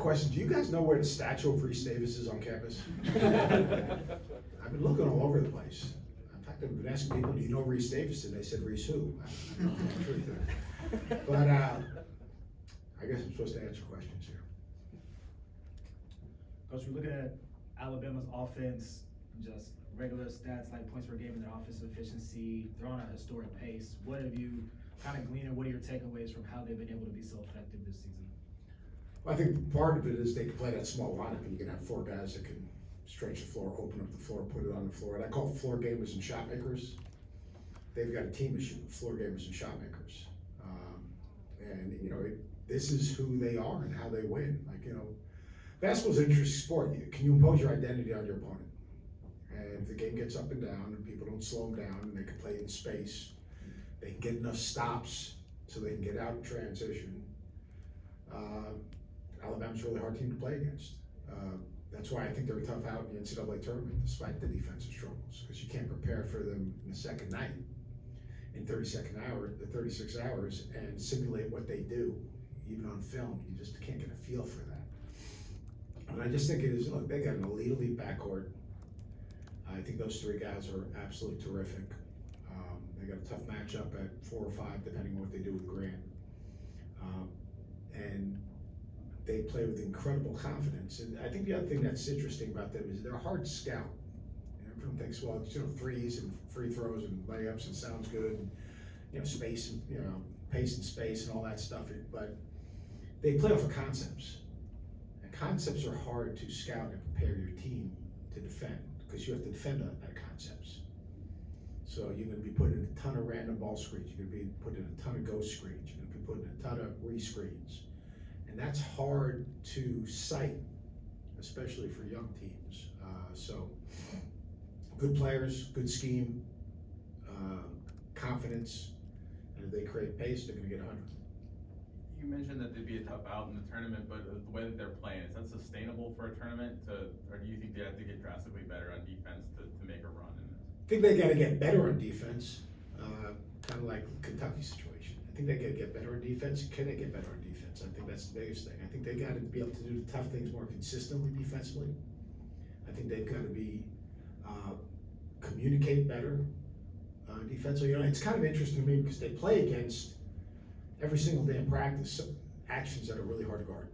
question. Do you guys know where the statue of Reese Davis is on campus? I've been looking all over the place. In fact, I've been asking people, do you know Reese Davis? And they said, Reese who? I don't know the truth there. But I guess I'm supposed to answer questions here. Coach, we're looking at Alabama's offense, just regular stats like points per game and their offensive efficiency. They're on a historic pace. What have you kind of gleaned, and what are your takeaways from how they've been able to be so effective this season? Well, I think part of it is they can play that small lineup, and you can have four guys that can stretch the floor, open up the floor, put it on the floor. And I call it floor gamers and shot makers. They've got a team of floor gamers and shot makers. And, you know, this is who they are and how they win. Like, you know, basketball's an interesting sport. Can you impose your identity on your opponent? And if the game gets up and down and people don't slow them down and they can play in space, they can get enough stops so they can get out in transition. Alabama's a really hard team to play against. That's why I think they're a tough out in the NCAA tournament, despite the defensive struggles, because you can't prepare for them in the second night in 36 hours and simulate what they do, even on film. You just can't get a feel for that. And I just think it is, look, they got an elite backcourt. I think those three guys are absolutely terrific. They got a tough matchup at 4 or 5, depending on what they do with Grant. And they play with incredible confidence. And I think the other thing that's interesting about them is they're a hard scout. You know, everyone thinks, well, you know, threes and free throws and layups and sounds good, and, you know, space and, you know, pace and space and all that stuff. But they play off of concepts. And concepts are hard to scout and prepare your team to defend, because you have to defend on concepts. So you're going to be putting in a ton of random ball screens. You're going to be putting in a ton of ghost screens. You're going to be putting in a ton of re-screens. And that's hard to cite, especially for young teams. So good players, good scheme, confidence, and if they create pace, they're going to get 100. You mentioned that they'd be a tough out in the tournament, but the way that they're playing, is that sustainable for a tournament? Or do you think they have to get drastically better on defense to make a run in this? I think they got to get better on defense, kind of like Kentucky's situation. I think they got to get better on defense. Can they get better on defense? I think that's the biggest thing. I think they got to be able to do the tough things more consistently defensively. I think they've got to be communicate better defensively. You know, it's kind of interesting to me because they play against every single day in practice actions that are really hard to guard.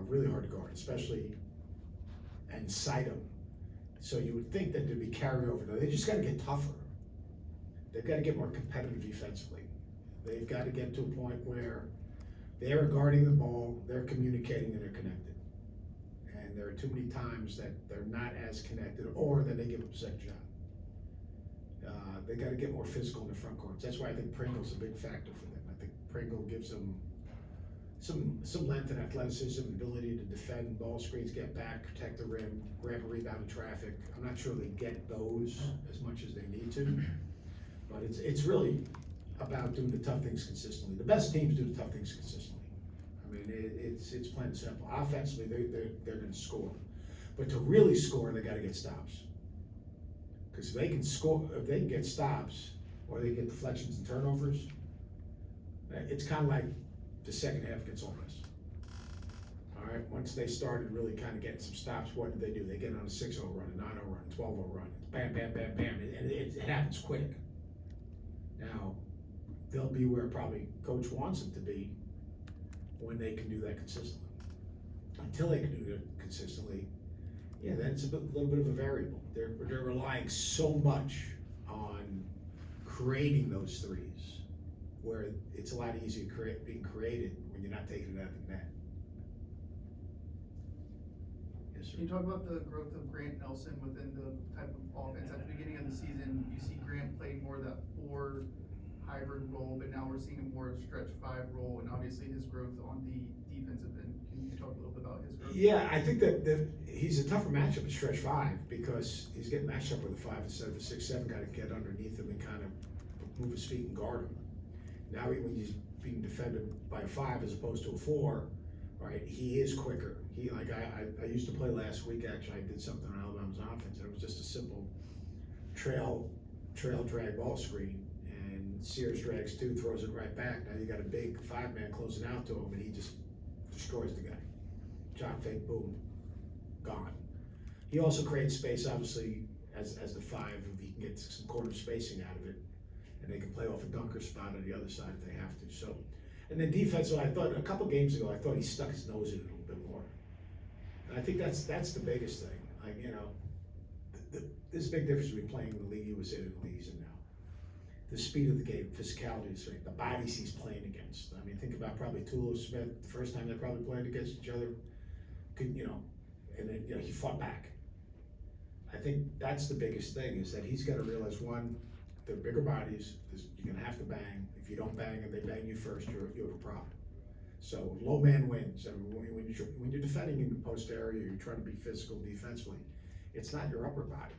Really hard to guard, especially and sight them. So you would think that there'd be carryover. No, they just got to get tougher. They've got to get more competitive defensively. They've got to get to a point where they're guarding the ball, they're communicating, and they're connected. And there are too many times that they're not as connected, or that they give up a second shot. They got to get more physical in the front courts. That's why I think Pringle's a big factor for them. I think Pringle gives them some length and athleticism, ability to defend ball screens, get back, protect the rim, grab a rebound in traffic. I'm not sure they get those as much as they need to, but it's really about doing the tough things consistently. The best teams do the tough things consistently. I mean, it's plain and simple. Offensively, they're going to score, but to really score, they got to get stops. Because if they can score, if they can get stops, or they get deflections and turnovers, it's kind of like the second half gets on us. All right, once they started really kind of getting some stops, what did they do? They get on a 6-0 run, a 9-0 run, a 12-0 run. It's bam, bam, bam, bam, and it happens quick. Now, they'll be where probably coach wants them to be when they can do that consistently. Until they can do that consistently, yeah, that's a little bit of a variable. They're relying so much on creating those threes, where it's a lot easier being created when you're not taking it out of the net. Yes, sir. Can you talk about the growth of Grant Nelson within the type of offense? At the beginning of the season, you see Grant played more of that 4 hybrid role, but now we're seeing him more stretch 5 role, and obviously his growth on the defensive end. Can you talk a little bit about his growth? Yeah, I think that he's a tougher matchup at stretch 5 because he's getting matched up with a 5 instead of a 6-7 guy to get underneath him and kind of move his feet and guard him. Now when he's being defended by a 5 as opposed to a 4, right, he is quicker. I used to play last week, actually. I did something on Alabama's offense, and it was just a simple trail drag ball screen, and Sears drags 2, throws it right back. Now you got a big 5-man closing out to him, and he just destroys the guy. John fake, boom, gone. He also creates space, obviously, as the five, if he can get some corner spacing out of it, and they can play off a dunker spot on the other side if they have to. So, and then defense, I thought a couple games ago, I thought he stuck his nose in it a little bit more. And I think that's the biggest thing. Like, you know, there's a big difference between playing in the league he was in and the league he's in now. The speed of the game, physicality, strength, the bodies he's playing against. I mean, think about probably Tulu Smith, the first time they probably played against each other, you know, and then, you know, he fought back. I think that's the biggest thing, is that he's got to realize, one, they're bigger bodies, you're gonna have to bang. If you don't bang and they bang you first, you have a problem. So low man wins. I mean, when you're defending in the post area, you're trying to be physical defensively. It's not your upper body,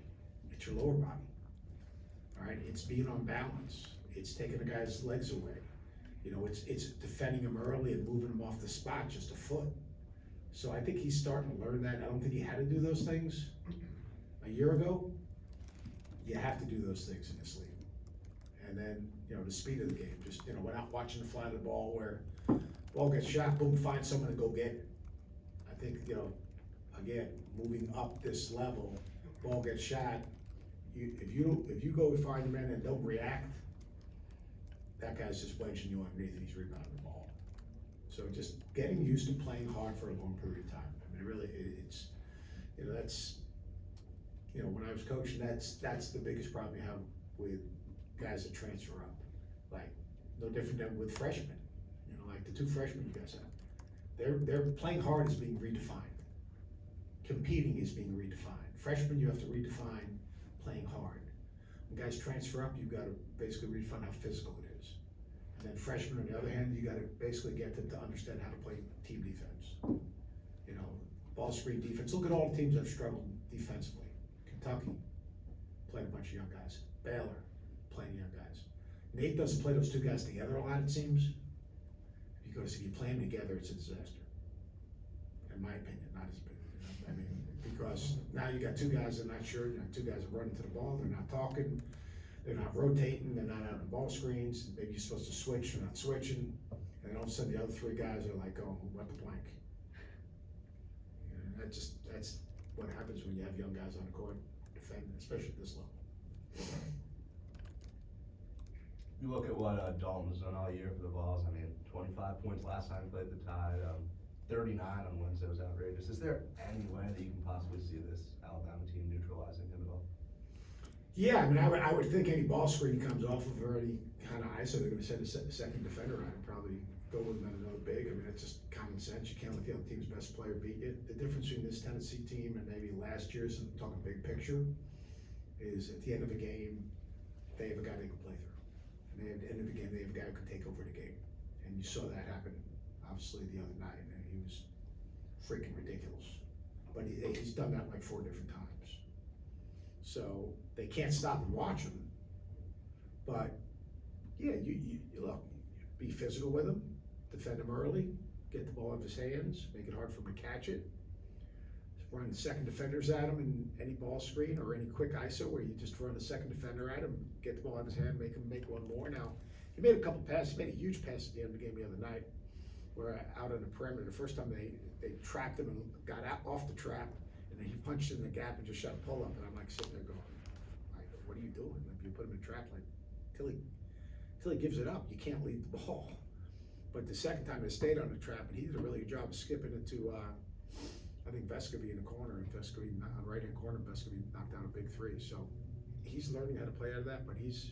it's your lower body. All right, it's being on balance. It's taking a guy's legs away. You know, it's defending him early and moving him off the spot just a foot. So I think he's starting to learn that. I don't think he had to do those things a year ago. You have to do those things in this league. And then, you know, the speed of the game, just, you know, without watching the fly of the ball, where ball gets shot, boom, find someone to go get it. I think, you know, again, moving up this level, ball gets shot, if you go find your man and don't react, that guy's just wedging you underneath and he's rebounding the ball. So just getting used to playing hard for a long period of time. I mean, really, it's, you know, that's, you know, when I was coaching, that's the biggest problem you have with guys that transfer up. Like, no different than with freshmen. You know, like the two freshmen you guys have. They're playing hard is being redefined. Competing is being redefined. Freshmen, you have to redefine playing hard. When guys transfer up, you've got to basically redefine how physical it is. And then freshmen, on the other hand, you got to basically get them to understand how to play team defense. You know, ball screen defense. Look at all the teams that have struggled defensively. Kentucky, playing a bunch of young guys. Baylor, playing young guys. Nate doesn't play those two guys together a lot, it seems, because if you play them together, it's a disaster. In my opinion, not his opinion. You know? I mean, because now you got two guys that are not sure, you know, two guys are running to the ball, they're not talking, they're not rotating, they're not out on ball screens, maybe you're supposed to switch, they're not switching, and then all of a sudden the other three guys are like, oh, what the blank. And that's what happens when you have young guys on the court defending, especially at this level. You look at what Dalton has done all year for the Vols. I mean, 25 points last time played the Tide, 39 on Wednesday was outrageous. Is there any way that you can possibly see this Alabama team neutralizing him at all? Yeah, I mean, I would think any ball screen comes off of already kind of ISO, they're going to send a second defender on and probably go with him at another big. I mean, it's just common sense. You can't let the other team's best player beat you. The difference between this Tennessee team and maybe last year's, I'm talking big picture, is at the end of a game, they have a guy they can play through. And at the end of the game, they have a guy who can take over the game. And you saw that happen, obviously, the other night, and he was freaking ridiculous. But he's done that like 4 different times. So they can't stop and watch him. But yeah, you look, be physical with him, defend him early, get the ball out of his hands, make it hard for him to catch it. Run second defenders at him in any ball screen or any quick ISO where you just run a second defender at him, get the ball out of his hand, make him make one more. Now, he made a couple passes, he made a huge pass at the end of the game the other night, where out on the perimeter, the first time they trapped him and got out off the trap, and then he punched in the gap and just shot a pull up, and I'm like sitting there going, like, what are you doing? Like, you put him in a trap, like, till he gives it up, you can't leave the ball. But the second time they stayed on the trap, and he did a really good job of skipping it to, I think Vescovy in the corner, and Vescovy on the right-hand corner, Vescovy knocked down a big 3. So he's learning how to play out of that, but he's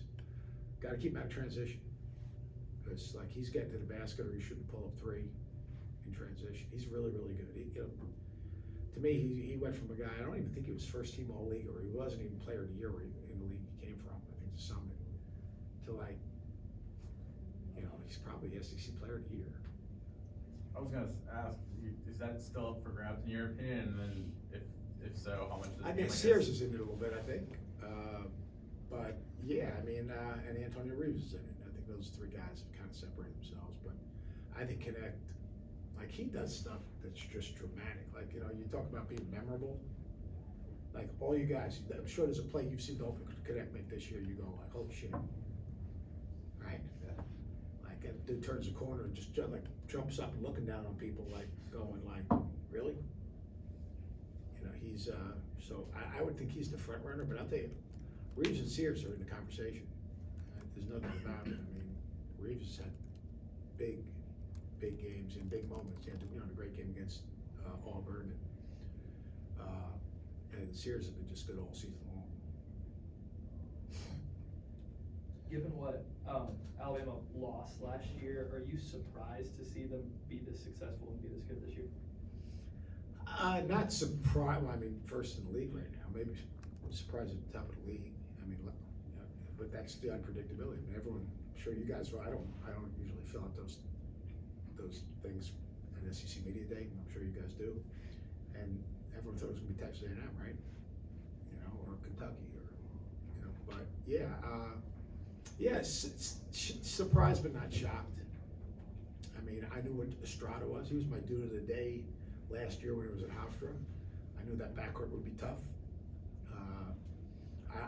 got to keep him out of transition. Because like he's getting to the basket or he shouldn't pull up 3 in transition. He's really, really good. He, you know, to me, he went from a guy, I don't even think he was first team all league, or he wasn't even player of the year in the league he came from, I think the Summit, to like, you know, he's probably SEC player of the year. I was gonna ask, is that still up for grabs in your opinion? And then if so, how much does I it mean, mean, Sears is in it a little bit, I think. But yeah, I mean, and Antonio Reeves is in it. I think those 3 guys have kind of separated themselves. But I think Connect, like he does stuff that's just dramatic. Like, you know, you talk about being memorable. Like all you guys, I'm sure there's a play you've seen Dalton Connect make this year. You go like, holy shit, right? Yeah. Like like, that dude turns the corner and just like jumps up and looking down on people like, going like, really? You know, he's, so I would think he's the front runner, but I'll tell you, Reeves and Sears are in the conversation. There's no doubt about it. I mean, Reeves has had big games and big moments. He had, you know, a great game against Auburn, and Sears has been just good all season long. Given what Alabama lost last year, are you surprised to see them be this successful and be this good this year? Not surprised. Well, I mean, first in the league right now. Maybe surprised at the top of the league. I mean, but that's the unpredictability. I mean, everyone. I'm sure you guys. I don't usually fill out those things on SEC Media Day. I'm sure you guys do. And everyone thought it was going to be Texas A&M, right? You know, or Kentucky, or you know. But yeah, surprised but not shocked. I mean, I knew what Estrada was. He was my dude of the day last year when it was at Hofstra. I knew that backcourt would be tough.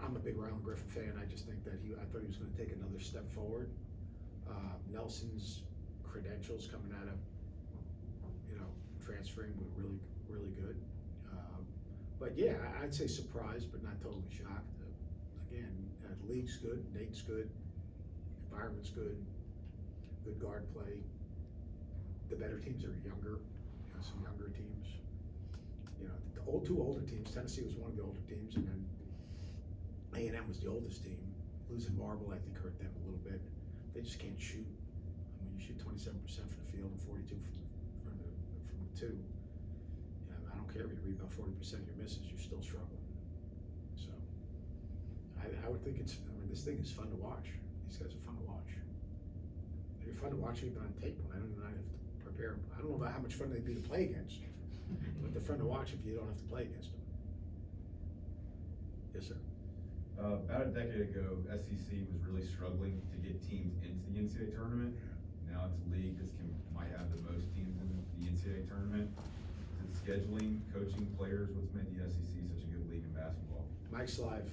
I'm a big Rylan Griffin fan. I just think that I thought he was going to take another step forward. Nelson's credentials coming out of, you know, transferring were really, really good. But yeah, I'd say surprised, but not totally shocked. Again, the league's good, Nate's good, environment's good guard play. The better teams are younger, you know, some younger teams. You know, the two older teams, Tennessee was one of the older teams, and then A&M was the oldest team. Losing Marble, I think, hurt them a little bit. They just can't shoot. I mean, you shoot 27% from the field and 42 from the two. You know, I don't care if you rebound 40% of your misses, you're still struggling. So, I would think I mean, this thing is fun to watch. These guys are fun to watch. They're fun to watch even on tape when I don't have to prepare. I don't know about how much fun they'd be to play against, but they're fun to watch if you don't have to play against them. Yes, sir. About a decade ago, SEC was really struggling to get teams into the NCAA tournament. Now it's a league that might have the most teams in the NCAA tournament. Is it scheduling, coaching, players? What's made the SEC such a good league in basketball? Mike Slive,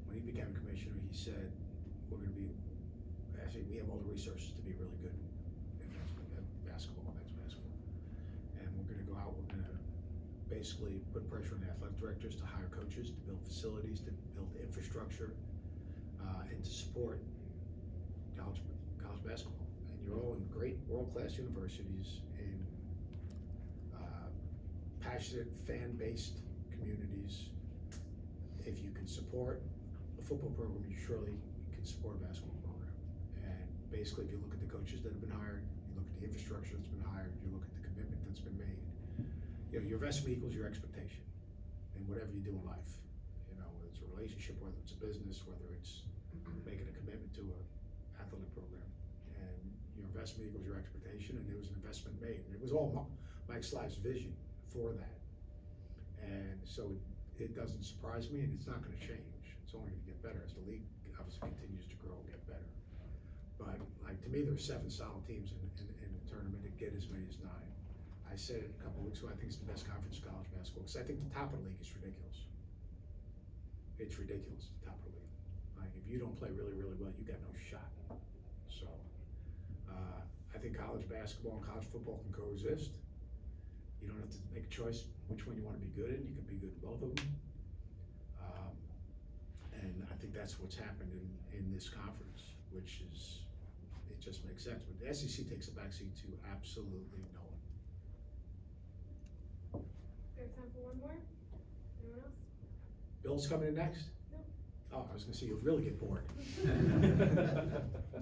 when he became commissioner, he said, we have all the resources to be really good in basketball, men's basketball. And we're gonna go out, we're gonna basically put pressure on the athletic directors to hire coaches, to build facilities, to build infrastructure, and to support college basketball. And you're all in great world-class universities, in passionate, fan-based communities. If you can support a football program, you surely can support a basketball program. And basically, if you look at the coaches that have been hired, you look at the infrastructure that's been hired, you look at the commitment that's been made, you know, your investment equals your expectation in whatever you do in life. You know, whether it's a relationship, whether it's a business, whether it's making a commitment to an athletic program. And your investment equals your expectation, and there was an investment made. And it was all Mike Slive's vision for that. And so it doesn't surprise me, and it's not gonna change. It's only gonna get better as the league obviously continues to grow and get better. But like, to me, there are 7 solid teams in the tournament that get as many as 9. I said it a couple of weeks ago, I think it's the best conference in college basketball, because I think the top of the league is ridiculous. It's ridiculous, the top of the league. Like, if you don't play really, really well, you got no shot. So, I think college basketball and college football can coexist. You don't have to make a choice which one you want to be good in. You can be good in both of them. And I think that's what's happened in this conference, which is, it just makes sense. But the SEC takes a backseat to absolutely no one. We have time for one more. Anyone else? Bill's coming in next? No. Oh, I was gonna say, you'll really get bored.